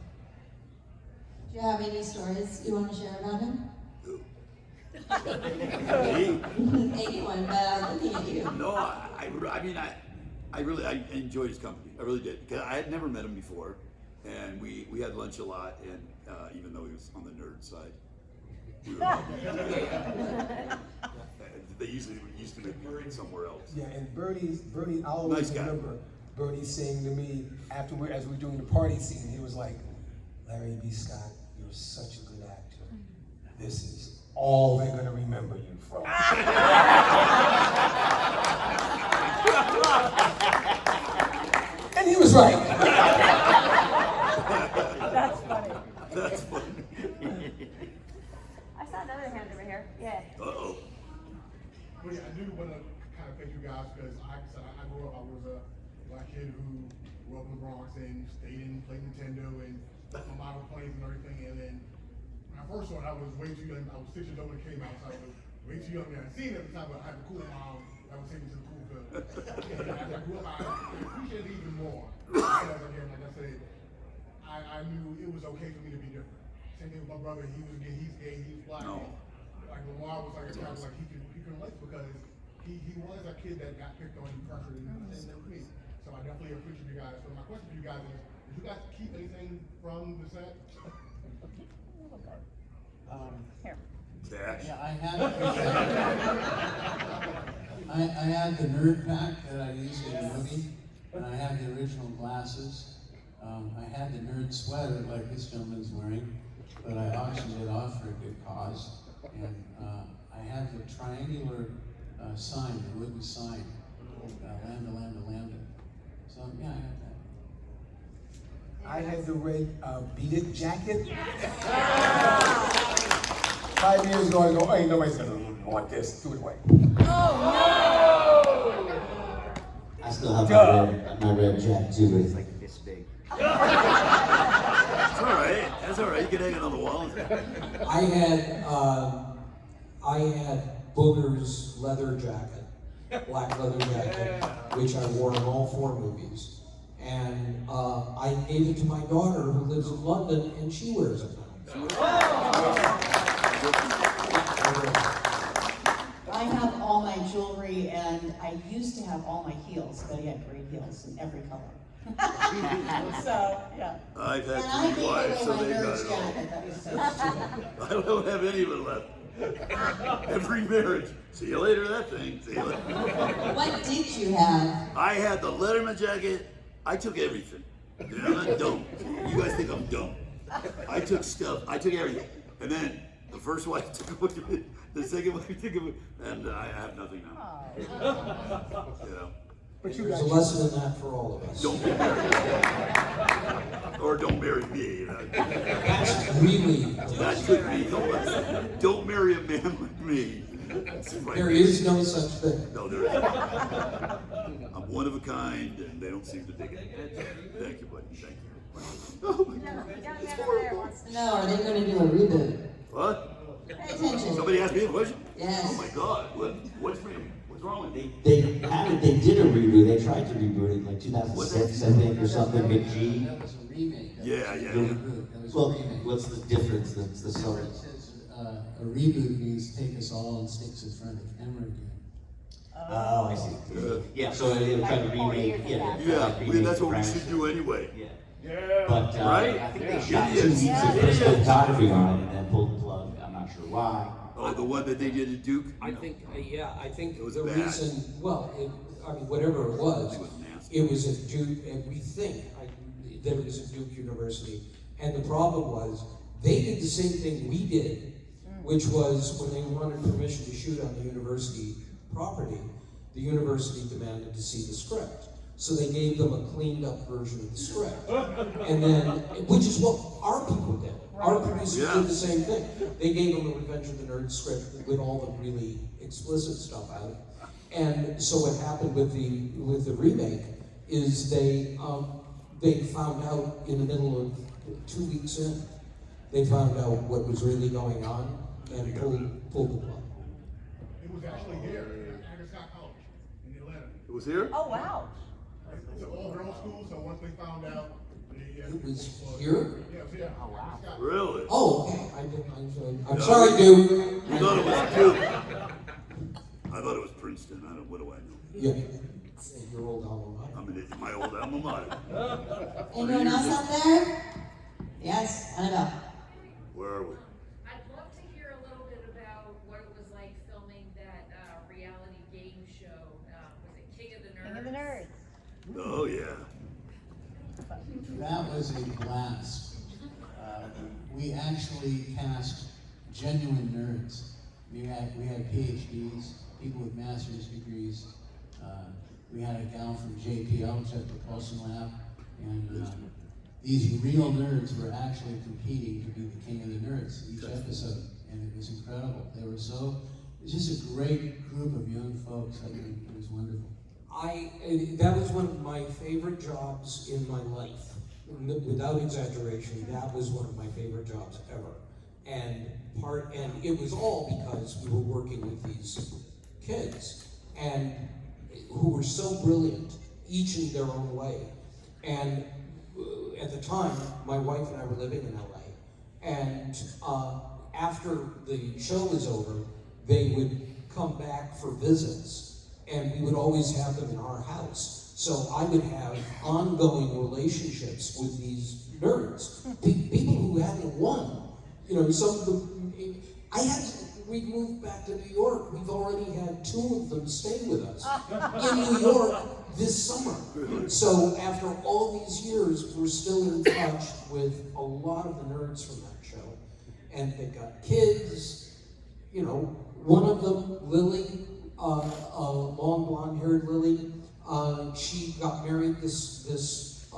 [SPEAKER 1] Do you have any stories you want to share about him?
[SPEAKER 2] Who?
[SPEAKER 1] Anyone, but I was looking at you.
[SPEAKER 2] No, I mean, I really enjoyed his company. I really did. Because I had never met him before, and we had lunch a lot. And even though he was on the nerd side, we were. They used to make me read somewhere else.
[SPEAKER 6] Yeah, and Bernie, I always
[SPEAKER 2] Nice guy.
[SPEAKER 6] remember Bernie saying to me as we were doing the party scene, he was like, "Larry B. Scott, you're such a good actor. This is all they're gonna remember you from." And he was right.
[SPEAKER 12] That's funny.
[SPEAKER 2] That's funny.
[SPEAKER 12] I saw another hand over here. Yeah.
[SPEAKER 2] Uh-oh.
[SPEAKER 13] Well, yeah, I do want to kind of thank you guys because I grew up, I was a black kid who grew up in the Bronx and stayed in, played Nintendo and my mom was playing and everything. And then when I first saw it, I was way too young. I was 6 years old when it came out, so I was way too young. And I seen it at the time, but I had a cool mom that would take me to the cool film. And as I grew up, I appreciated it even more. Because again, like I said, I knew it was okay for me to be different. Same thing with my brother. He's gay, he's black.
[SPEAKER 2] No.
[SPEAKER 13] Like Lamar was like a kind of like he can relate because he was a kid that got picked on and pressured and me. So I definitely appreciate you guys. So my question for you guys is, did you guys keep anything from the set?
[SPEAKER 12] Here.
[SPEAKER 2] Cash.
[SPEAKER 7] Yeah, I had the nerd pack that I used in the movie, and I had the original glasses. I had the nerd sweater like this gentleman's wearing, but I auctioned it off for a good cause. And I had the triangular sign, the wooden sign, Lambda, Lambda, Lambda. So yeah, I had that.
[SPEAKER 6] I had the red Beat It jacket. 5 years ago, I go, ain't nobody said, I want this, do it away.
[SPEAKER 8] I still have my red jacket too, but it's like this big.
[SPEAKER 2] That's all right. That's all right. You can hang it on the wall.
[SPEAKER 4] I had Booger's leather jacket, black leather jacket, which I wore in all 4 movies. And I gave it to my daughter who lives in London, and she wears it now.
[SPEAKER 3] I have all my jewelry, and I used to have all my heels, but I had great heels in every color. So, yeah.
[SPEAKER 2] I've had
[SPEAKER 3] And I
[SPEAKER 2] 3
[SPEAKER 3] gave
[SPEAKER 2] wives, so
[SPEAKER 3] away my
[SPEAKER 2] they got
[SPEAKER 3] nerd's
[SPEAKER 2] it all.
[SPEAKER 3] jacket, that was so stupid.
[SPEAKER 2] I don't have any of it left. Every marriage. See you later, that thing. See you later.
[SPEAKER 1] What did you have?
[SPEAKER 2] I had the Letterman jacket. I took everything. You know, I'm not dumb. You guys think I'm dumb. I took stuff. I took everything. And then the first wife took it, the second wife took it, and I have nothing now. You know.
[SPEAKER 6] But you
[SPEAKER 4] There's
[SPEAKER 6] guys,
[SPEAKER 4] a lesson in that for all of us.
[SPEAKER 2] Don't be married. Or don't marry me. You know.
[SPEAKER 4] That's really
[SPEAKER 2] That could be the lesson. Don't marry a man like me. That's right.
[SPEAKER 4] There is no such thing.
[SPEAKER 2] No, there isn't. I'm one of a kind, and they don't seem to dig it. Thank you, buddy. Thank you. Oh my God. It's horrible.
[SPEAKER 1] No, are they going to do a reboot?
[SPEAKER 2] What?
[SPEAKER 1] Pay attention.
[SPEAKER 2] Somebody asked me a question?
[SPEAKER 1] Yes.
[SPEAKER 2] Oh my God. What's wrong with me?
[SPEAKER 8] They did a reboot. They tried to reboot it in like 2006, I think, or something. McGee.
[SPEAKER 7] That was a remake.
[SPEAKER 2] Yeah.
[SPEAKER 7] That was
[SPEAKER 8] Well,
[SPEAKER 7] a remake.
[SPEAKER 8] what's the difference? That's the
[SPEAKER 7] It
[SPEAKER 8] story.
[SPEAKER 7] says a reboot means take us all and sticks in front of the camera again.
[SPEAKER 8] Oh, I see. Yeah, so they were trying to remake. Yeah,
[SPEAKER 2] That's what we should do anyway.
[SPEAKER 8] Yeah.
[SPEAKER 13] Yeah.
[SPEAKER 8] But
[SPEAKER 2] Right?
[SPEAKER 8] I think they shot 2
[SPEAKER 2] Idiots.
[SPEAKER 8] weeks of
[SPEAKER 2] Idiots.
[SPEAKER 8] photography on it and then pulled the plug. I'm not sure why.
[SPEAKER 2] Oh, the one that they did at Duke?
[SPEAKER 4] I think
[SPEAKER 2] It was
[SPEAKER 4] the
[SPEAKER 2] bad.
[SPEAKER 4] reason, whatever it was,
[SPEAKER 2] It was nasty.
[SPEAKER 4] it was at Duke, and we think that it was at Duke University. And the problem was, they did the same thing we did, which was when they wanted permission to shoot on the university property, the university demanded to see the script. So they gave them a cleaned up version of the script. And then, which is what our people did. Our producers
[SPEAKER 2] Yeah.
[SPEAKER 4] did the same thing. They gave them a Revenge of the Nerds script with all the really explicit stuff out. And so what happened with the remake is they they found out in the middle of 2 weeks in, they found out what was really going on and pulled the plug.
[SPEAKER 13] It was actually here at Scott College in Atlanta.
[SPEAKER 2] It was here?
[SPEAKER 12] Oh, wow.
[SPEAKER 13] It's an all-girls school, so once they found out,
[SPEAKER 4] It was here?
[SPEAKER 13] Yeah, it was here. Oh, wow.
[SPEAKER 2] Really?
[SPEAKER 4] Oh, okay. I'm sorry, dude.
[SPEAKER 2] You thought it was Duke. I thought it was Princeton. What do I know?
[SPEAKER 4] Yeah. Your old alma mater.
[SPEAKER 2] I mean, my old alma mater.
[SPEAKER 1] Anyone else out there? Yes, Annabelle.
[SPEAKER 2] Where are we?
[SPEAKER 14] I'd love to hear a little bit about what it was like filming that reality game show. Was it King of the Nerds?
[SPEAKER 12] King of the Nerds.
[SPEAKER 2] Oh, yeah.
[SPEAKER 7] That was a blast. We actually cast genuine nerds. We had PhDs, people with master's degrees. We had a gal from JPL, Jet Propulsion Lab, and these real nerds were actually competing to be the king of the nerds each episode, and it was incredible. It was just a great group of young folks. I mean, it was wonderful.
[SPEAKER 4] That was one of my favorite jobs in my life. Without exaggeration, that was one of my favorite jobs ever. And it was all because we were working with these kids and who were so brilliant, each in their own way. And at the time, my wife and I were living in LA. And after the show was over, they would come back for visits, and we would always have them in our house. So I would have ongoing relationships with these nerds, people who hadn't won. You know, some of them, we've moved back to New York. We've already had 2 of them stay with us in New York this summer. So after all these years, we're still in touch with a lot of the nerds from that show. And they've got kids, you know, one of them, Lily, long blonde-haired Lily, she got married this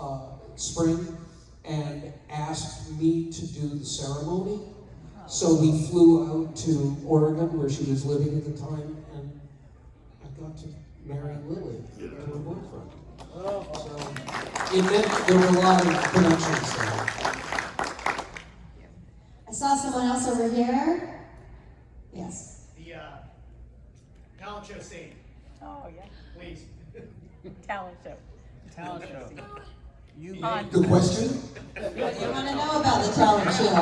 [SPEAKER 4] spring and asked me to do the ceremony. So we flew out to Oregon, where she was living at the time, and I got to marry Lily, her boyfriend. So it meant there were a lot of connections there.
[SPEAKER 1] I saw someone else over here. Yes.
[SPEAKER 10] The talent show scene.
[SPEAKER 12] Oh, yeah.
[SPEAKER 10] Please.
[SPEAKER 12] Talent show.
[SPEAKER 11] Talent show.
[SPEAKER 6] The question?
[SPEAKER 1] What do you want to know about the talent show?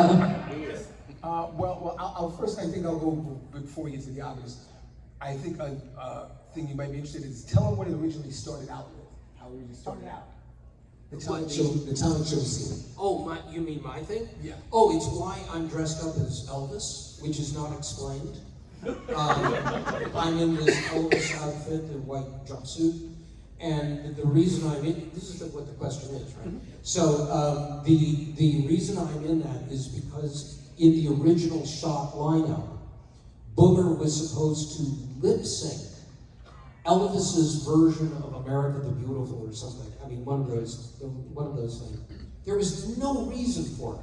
[SPEAKER 6] I'll first, I think I'll go before we get to the obvious. I think a thing you might be interested in is tell them what it originally started out with. How it originally started out.
[SPEAKER 4] The talent show scene. Oh, you mean my thing?
[SPEAKER 6] Yeah.
[SPEAKER 4] Oh, it's why I'm dressed up as Elvis, which is not explained. I'm in this Elvis outfit, the white jumpsuit, and the reason I'm in, this is what the question is, right? So the reason I'm in that is because in the original shot lineup, Booger was supposed to lip sync Elvis's version of America the Beautiful or something. I mean, one of those things. There was no reason for it,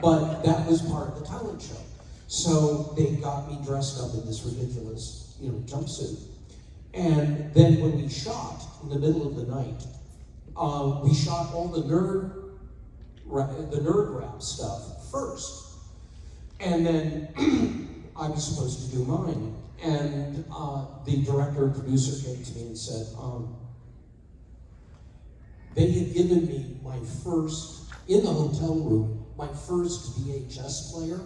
[SPEAKER 4] but that was part of the talent show. So they got me dressed up in this ridiculous, jumpsuit. And then when we shot in the middle of the night, we shot all the nerd rap stuff first. And then I was supposed to do mine. And the director and producer came to me and said, they had given me my first, in the hotel room, my first VHS player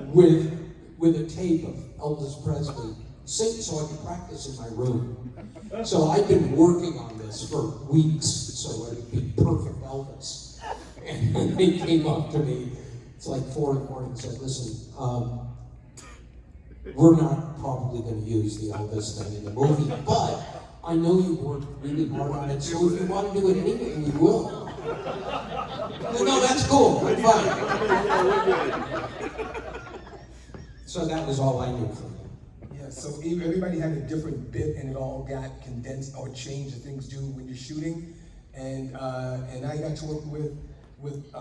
[SPEAKER 4] with a tape of Elvis Presley singing so I could practice in my room. So I'd been working on this for weeks so it would be perfect Elvis. And then they came up to me, it's like 4 in the morning, and said, listen, we're not probably going to use the Elvis thing in the movie, but I know you worked really hard on it, so if you want to do it anyway, we will. No, that's cool, we're fine. So that was all I knew from him.
[SPEAKER 6] Yeah, so everybody had a different bit, and it all got condensed or changed as things do when you're shooting. And I got to work with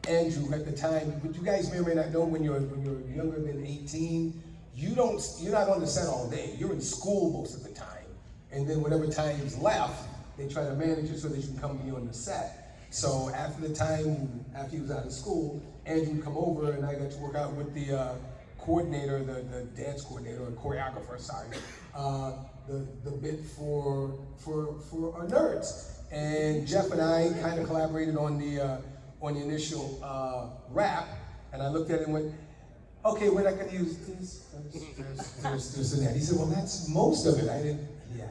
[SPEAKER 6] Andrew at the time. But you guys may or may not know, when you're younger than 18, you're not on the set all day. You're in school most of the time. And then whatever time's left, they try to manage it so that you can come be on the set. So after the time, after he was out of school, Andrew would come over and I got to work out with the coordinator, the dance coordinator, or choreographer, sorry, the bit for our nerds. And Jeff and I kind of collaborated on the initial rap, and I looked at it and went, okay, we're not gonna use this, this and that. He said, well, that's most of it. I didn't, yeah.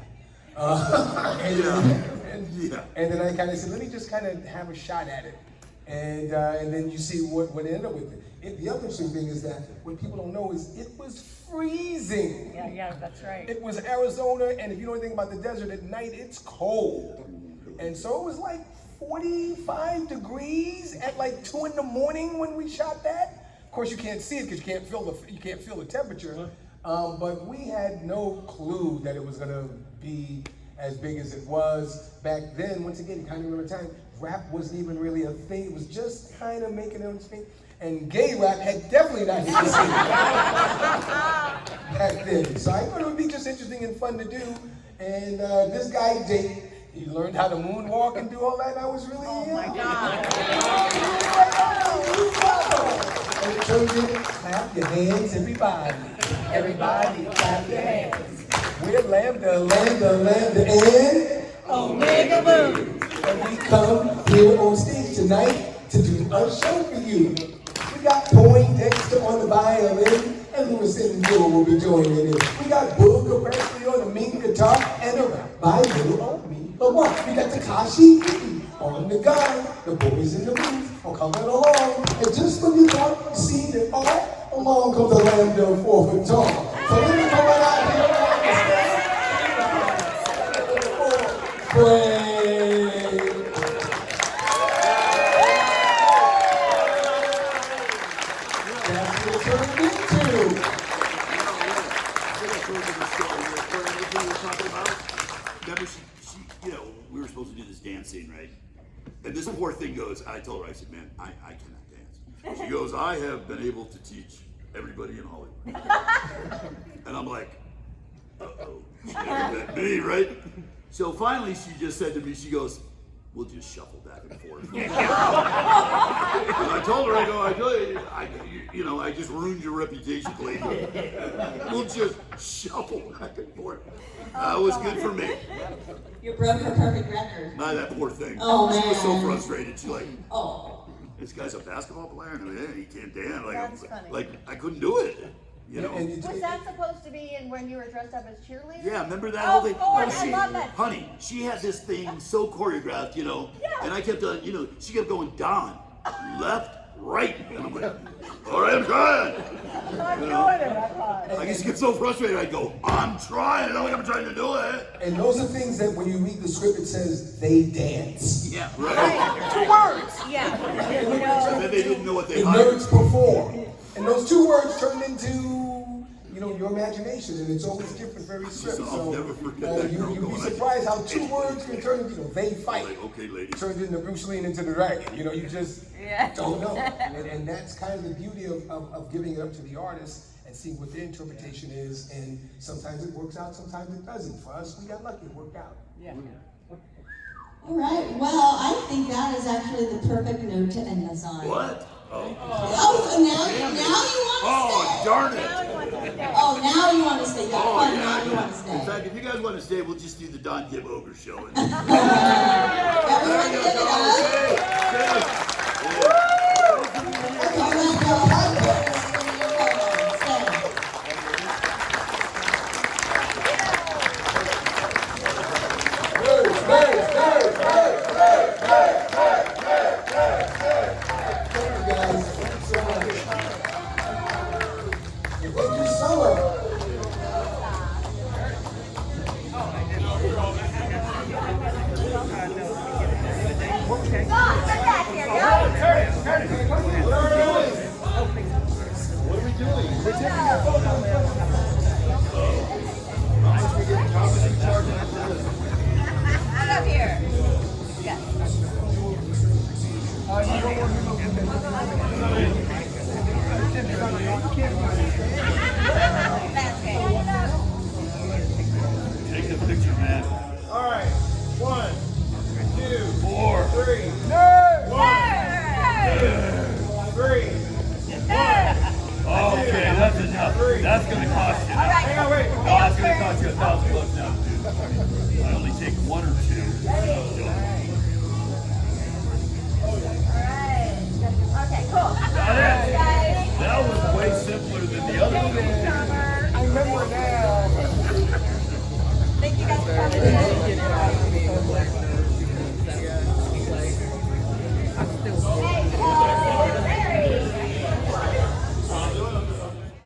[SPEAKER 6] And then I kind of said, let me just kind of have a shot at it. And then you see what ended up with it. The other interesting thing is that what people don't know is it was freezing.
[SPEAKER 12] Yeah, that's right.
[SPEAKER 6] It was Arizona, and if you know anything about the desert, at night it's cold. And so it was like 45 degrees at like 2 in the morning when we shot that. Of course, you can't see it because you can't feel the temperature. But we had no clue that it was gonna be as big as it was back then. Once again, you kind of remember time, rap wasn't even really a thing. It was just kind of making it on its feet. And gay rap had definitely not hit the scene back then. So I thought it would be just interesting and fun to do. And this guy, Jake, he learned how to moonwalk and do all that. And I was really,
[SPEAKER 12] oh my God.
[SPEAKER 6] And it turned into clap your hands, everybody. Everybody, clap your hands. We're Lambda, and
[SPEAKER 12] Omega Boom.
[SPEAKER 6] And we come here on stage tonight to do a show for you. We got Poindexter on the violin, and Lewis and Gibb will be joining in. We got Booger Presley on the mean guitar, and a rap by little old me. But what? We got Takashi on the gun, the boys in the booth are coming along. And just when you thought you seen it all, along comes the Lambda 4 foot tall. So let me come on out here on the stage. Pray. That's what it turned into.
[SPEAKER 2] Remember, she, you know, we were supposed to do this dance scene, right? And this poor thing goes, I told her, I said, man, I cannot dance. She goes, I have been able to teach everybody in Hollywood. And I'm like, uh-oh, me, right? So finally she just said to me, she goes, we'll just shuffle back and forth. And I told her, I just ruined your reputation, lady. We'll just shuffle back and forth. That was good for me.
[SPEAKER 1] You broke her perfect record.
[SPEAKER 2] Not that poor thing.
[SPEAKER 1] Oh,
[SPEAKER 2] she
[SPEAKER 1] man.
[SPEAKER 2] was so frustrated. She's like,
[SPEAKER 1] oh,
[SPEAKER 2] this guy's a basketball player, and he can't dance.
[SPEAKER 12] That's funny.
[SPEAKER 2] Like I couldn't do it. You know.
[SPEAKER 12] Was that supposed to be in when you were dressed up as cheerleaders?
[SPEAKER 2] Yeah, remember that whole thing?
[SPEAKER 12] Of course, I love that.
[SPEAKER 2] Honey, she had this thing so choreographed, you know,
[SPEAKER 12] Yeah.
[SPEAKER 2] and I kept on, she kept going down, left, right, and I'm like, all right, I'm trying.
[SPEAKER 12] I'm doing it, I thought.
[SPEAKER 2] I used to get so frustrated, I'd go, I'm trying, I'm trying to do it.
[SPEAKER 6] And those are things that when you read the script, it says they dance.
[SPEAKER 2] Yeah, right.
[SPEAKER 6] 2 words.
[SPEAKER 12] Yeah.
[SPEAKER 2] And then they didn't know what they
[SPEAKER 6] The
[SPEAKER 2] hired.
[SPEAKER 6] nerds perform. And those 2 words turned into, your imagination, and it's always different for every script.
[SPEAKER 2] So I'll never forget that girl
[SPEAKER 6] You'd be
[SPEAKER 2] going,
[SPEAKER 6] surprised how 2 words can turn into, they fight.
[SPEAKER 2] Like, okay, lady.
[SPEAKER 6] Turned into Bruce Lee into the dragon. You just don't know. And that's kind of the beauty of giving it up to the artist and seeing what their interpretation is. And sometimes it works out, sometimes it doesn't. For us, we got lucky, it worked out.
[SPEAKER 12] Yeah.
[SPEAKER 1] all right. Well, I think that is actually the perfect note to end us on.
[SPEAKER 2] What? Oh.
[SPEAKER 1] Oh, so now you want to stay?
[SPEAKER 2] Darn it.
[SPEAKER 1] Oh, now you want to stay. Yeah, fun. Now you want to
[SPEAKER 2] In
[SPEAKER 1] stay.
[SPEAKER 2] fact, if you guys want to stay, we'll just do the Don Gibb Ogre show.
[SPEAKER 1] Everyone give it up.
[SPEAKER 12] Stop, get back here, yo!
[SPEAKER 2] take one or two.
[SPEAKER 1] Okay, cool.
[SPEAKER 2] That was way simpler than the other one.
[SPEAKER 1] I remember now. Thank you guys for coming.